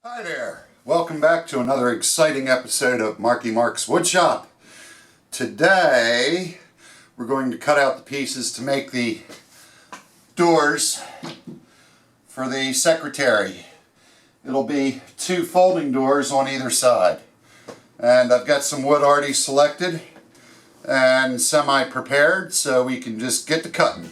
Hi there! Welcome back to another exciting episode of Marky Mark's Woodshop. Today we're going to cut out the pieces to make the doors for the secretary. It'll be two folding doors on either side. And I've got some wood already selected and semi-prepared, so we can just get to cutting.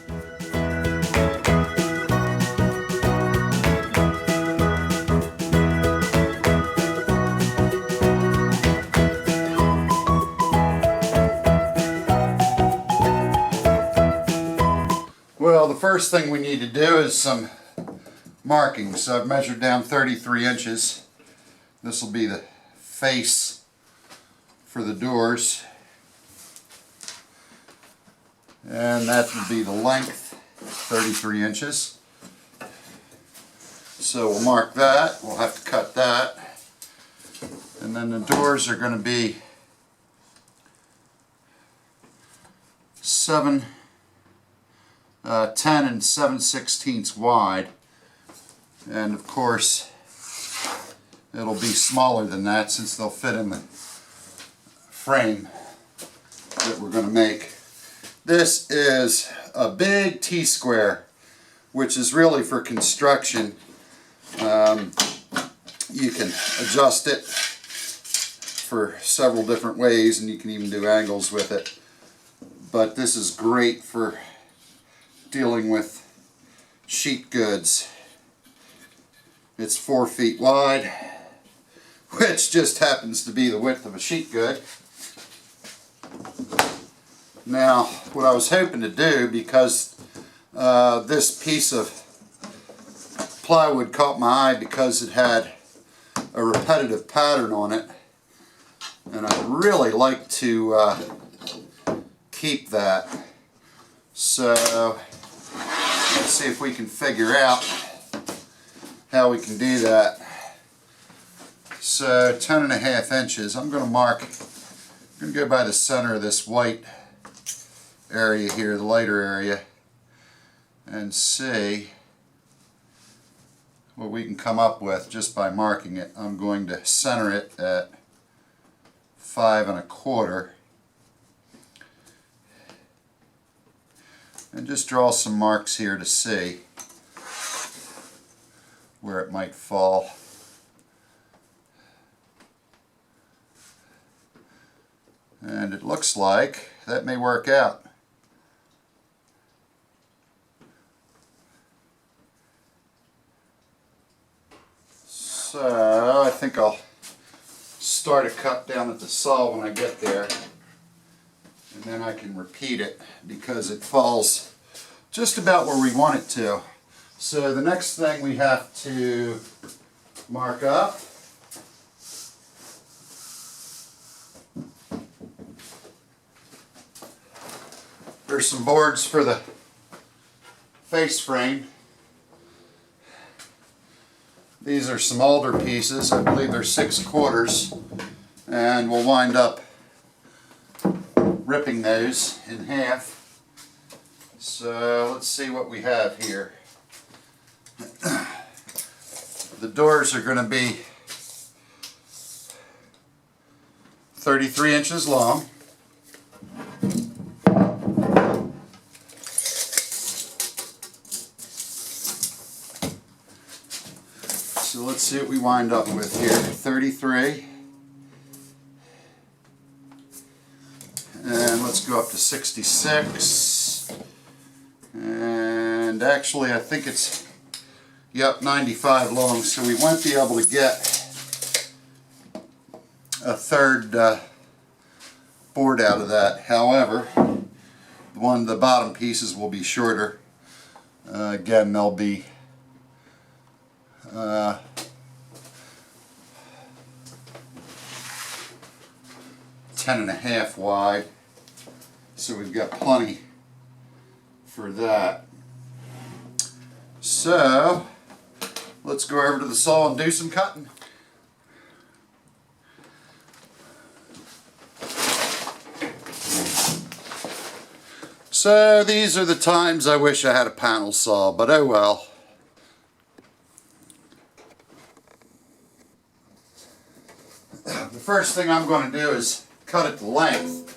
Well, the first thing we need to do is some marking. So I've measured down 33 inches. This will be the face for the doors. And that will be the length, 33 inches. So we'll mark that. We'll have to cut that. And then the doors are going to be 10 and 7/16 wide, and of course it'll be smaller than that since they'll fit in the frame that we're going to make. This is a big T-square, which is really for construction. You can adjust it for several different ways, and you can even do angles with it, but this is great for dealing with sheet goods. It's 4 feet wide, which just happens to be the width of a sheet good. Now, what I was hoping to do, because this piece of plywood caught my eye because it had a repetitive pattern on it, and I'd really like to keep that. So let's see if we can figure out how we can do that. So 10.5 inches. I'm going to mark, I'm going to go by the center of this white area here, the lighter area, and see what we can come up with just by marking it. I'm going to center it at 5 1/4. And just draw some marks here to see where it might fall. And it looks like that may work out. So I think I'll start a cut down at the saw when I get there. And then I can repeat it because it falls just about where we want it to. So the next thing we have to mark up there's some boards for the face frame. These are some alder pieces. I believe they're 6/4, and we'll wind up ripping those in half. So let's see what we have here. The doors are going to be 33 inches long. So let's see what we wind up with here. 33. And let's go up to 66. And actually I think it's, yep, 95 long, so we won't be able to get a third board out of that. However, the bottom pieces will be shorter. Again, they'll be 10.5 wide, so we've got plenty for that. So let's go over to the saw and do some cutting. So these are the times I wish I had a panel saw, but oh well. The first thing I'm going to do is cut it to length,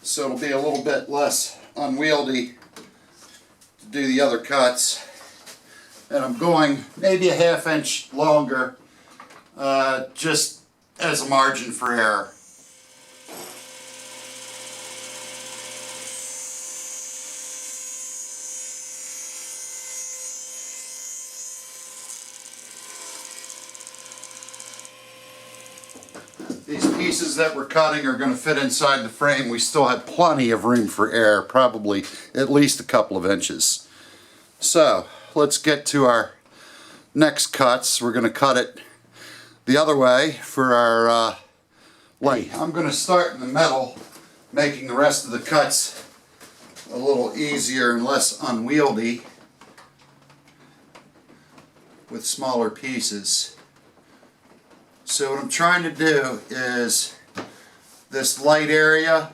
so it'll be a little bit less unwieldy to do the other cuts. And I'm going maybe a ½ inch longer, just as a margin for error. These pieces that we're cutting are going to fit inside the frame. We still have plenty of room for error, probably at least a couple of inches. So let's get to our next cuts. We're going to cut it the other way for our length. I'm going to start in the middle, making the rest of the cuts a little easier and less unwieldy with smaller pieces. So what I'm trying to do is, this light area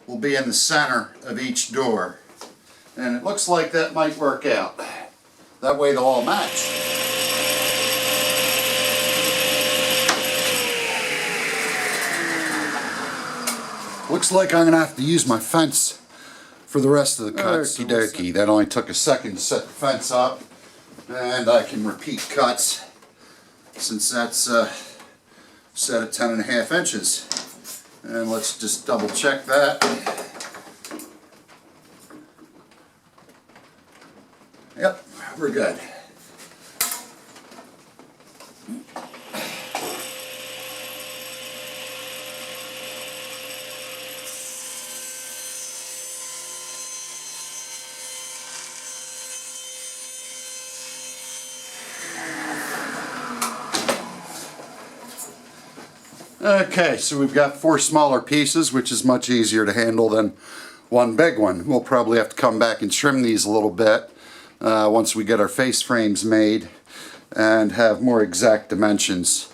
will be in the center of each door. And it looks like that might work out. That way they'll all match. Looks like I'm going to have to use my fence for the rest of the cuts. Okie dokie. That only took a second to set the fence up. And I can repeat cuts since that's set at 10½ inches. And let's just double check that. Yep, we're good. Okay, so we've got 4 smaller pieces, which is much easier to handle than one big one. We'll probably have to come back and trim these a little bit once we get our face frames made and have more exact dimensions.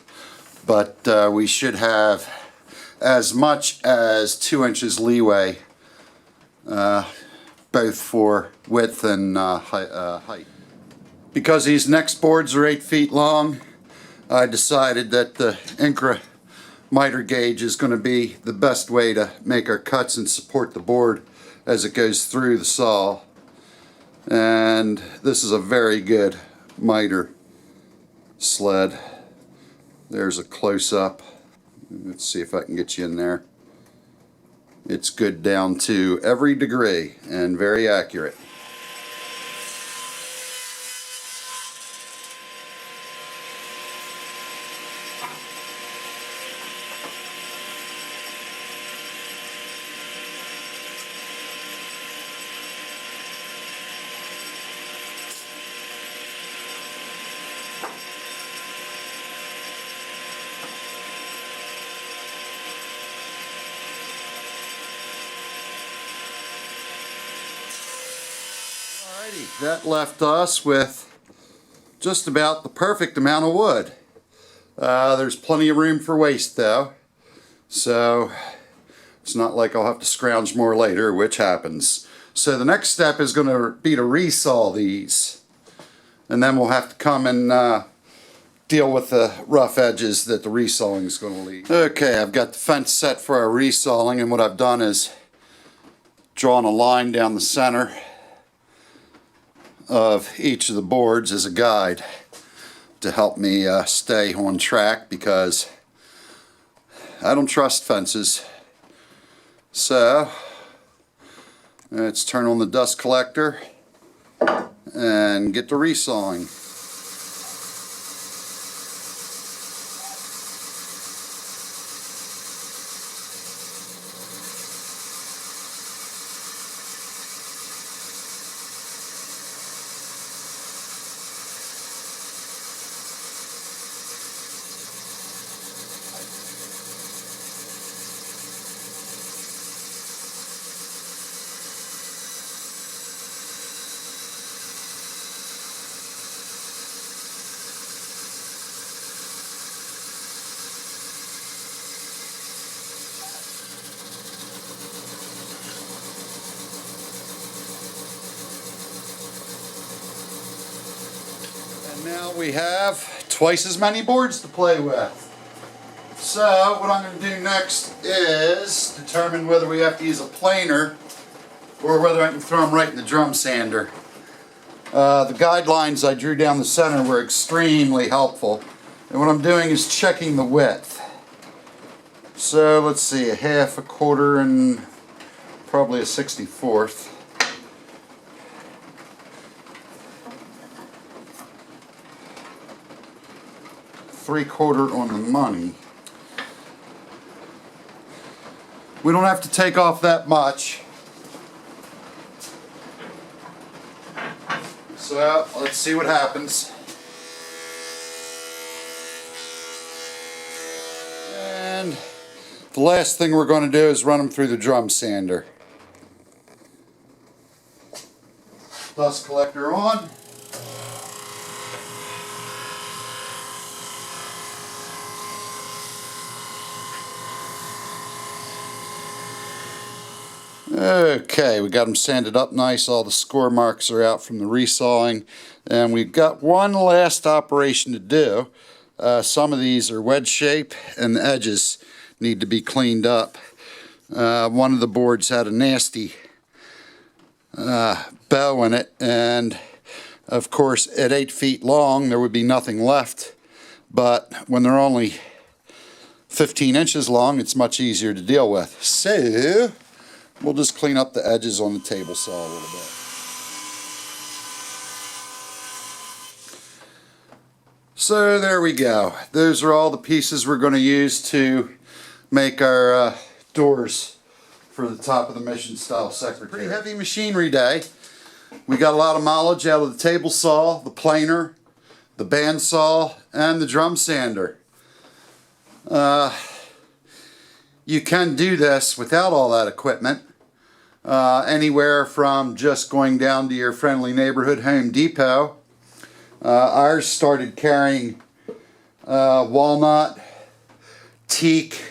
But we should have as much as 2 inches leeway, both for width and height. Because these next boards are 8 feet long, I decided that the Incra miter gauge is going to be the best way to make our cuts and support the board as it goes through the saw. And this is a very good miter sled. There's a close-up. Let's see if I can get you in there. It's good down to every degree and very accurate. Alrighty, that left us with just about the perfect amount of wood. There's plenty of room for waste though, so it's not like I'll have to scrounge more later, which happens. So the next step is going to be to resaw these, and then we'll have to come and deal with the rough edges that the resawing is going to leave. Okay, I've got the fence set for our resawing, and what I've done is drawn a line down the center of each of the boards as a guide to help me stay on track, because I don't trust fences. So let's turn on the dust collector and get to resawing. Now we have twice as many boards to play with. So what I'm going to do next is determine whether we have to use a planer or whether I can throw them right in the drum sander. The guidelines I drew down the center were extremely helpful. And what I'm doing is checking the width. So let's see, a half, a quarter, and probably a 64th. Three-quarter on the money. We don't have to take off that much. So let's see what happens. And the last thing we're going to do is run them through the drum sander. Dust collector on. Okay, we got them sanded up nice. All the score marks are out from the resawing. And we've got one last operation to do. Some of these are wedge shape and the edges need to be cleaned up. One of the boards had a nasty bow in it, and of course at 8 feet long there would be nothing left, but when they're only 15 inches long it's much easier to deal with. So we'll just clean up the edges on the table saw a little bit. So there we go. Those are all the pieces we're going to use to make our doors for the top of the Mission Style Secretary. Pretty heavy machinery day. We got a lot of mileage out of the table saw, the planer, the bandsaw, and the drum sander. You can do this without all that equipment. Anywhere from just going down to your friendly neighborhood Home Depot. Ours started carrying walnut, teak.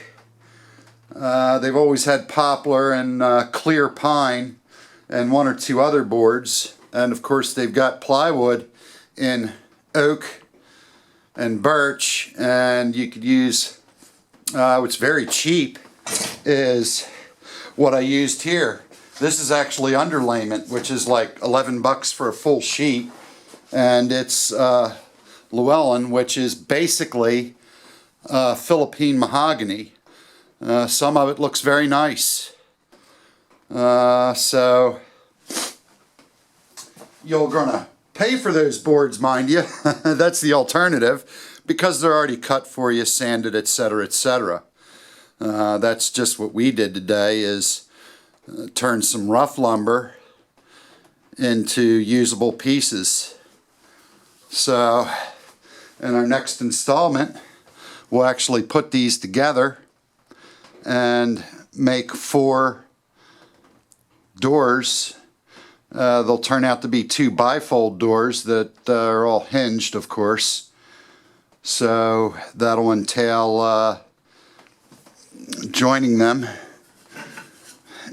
They've always had poplar and clear pine and one or two other boards. And of course they've got plywood in oak and birch, and you could use what's very cheap is what I used here. This is actually underlayment, which is like 11 bucks for a full sheet, and it's Llewellyn, which is basically Philippine mahogany. Some of it looks very nice. So you're gonna pay for those boards, mind you. That's the alternative, because they're already cut for you, sanded, etc., etc. That's just what we did today, is turn some rough lumber into usable pieces. So in our next installment we'll actually put these together and make 4 doors. They'll turn out to be 2 bifold doors that are all hinged, of course. So that'll entail joining them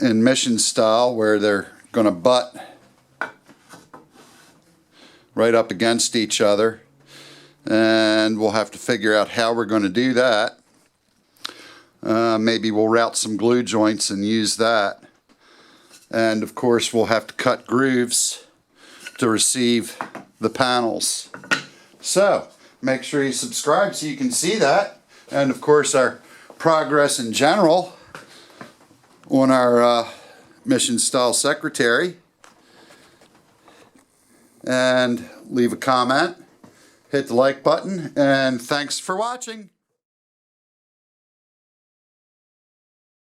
in Mission style, where they're going to butt right up against each other, and we'll have to figure out how we're going to do that. Maybe we'll route some glue joints and use that, and of course we'll have to cut grooves to receive the panels. So make sure you subscribe so you can see that, and of course our progress in general on our Mission Style Secretary. And leave a comment, hit the like button, and thanks for watching.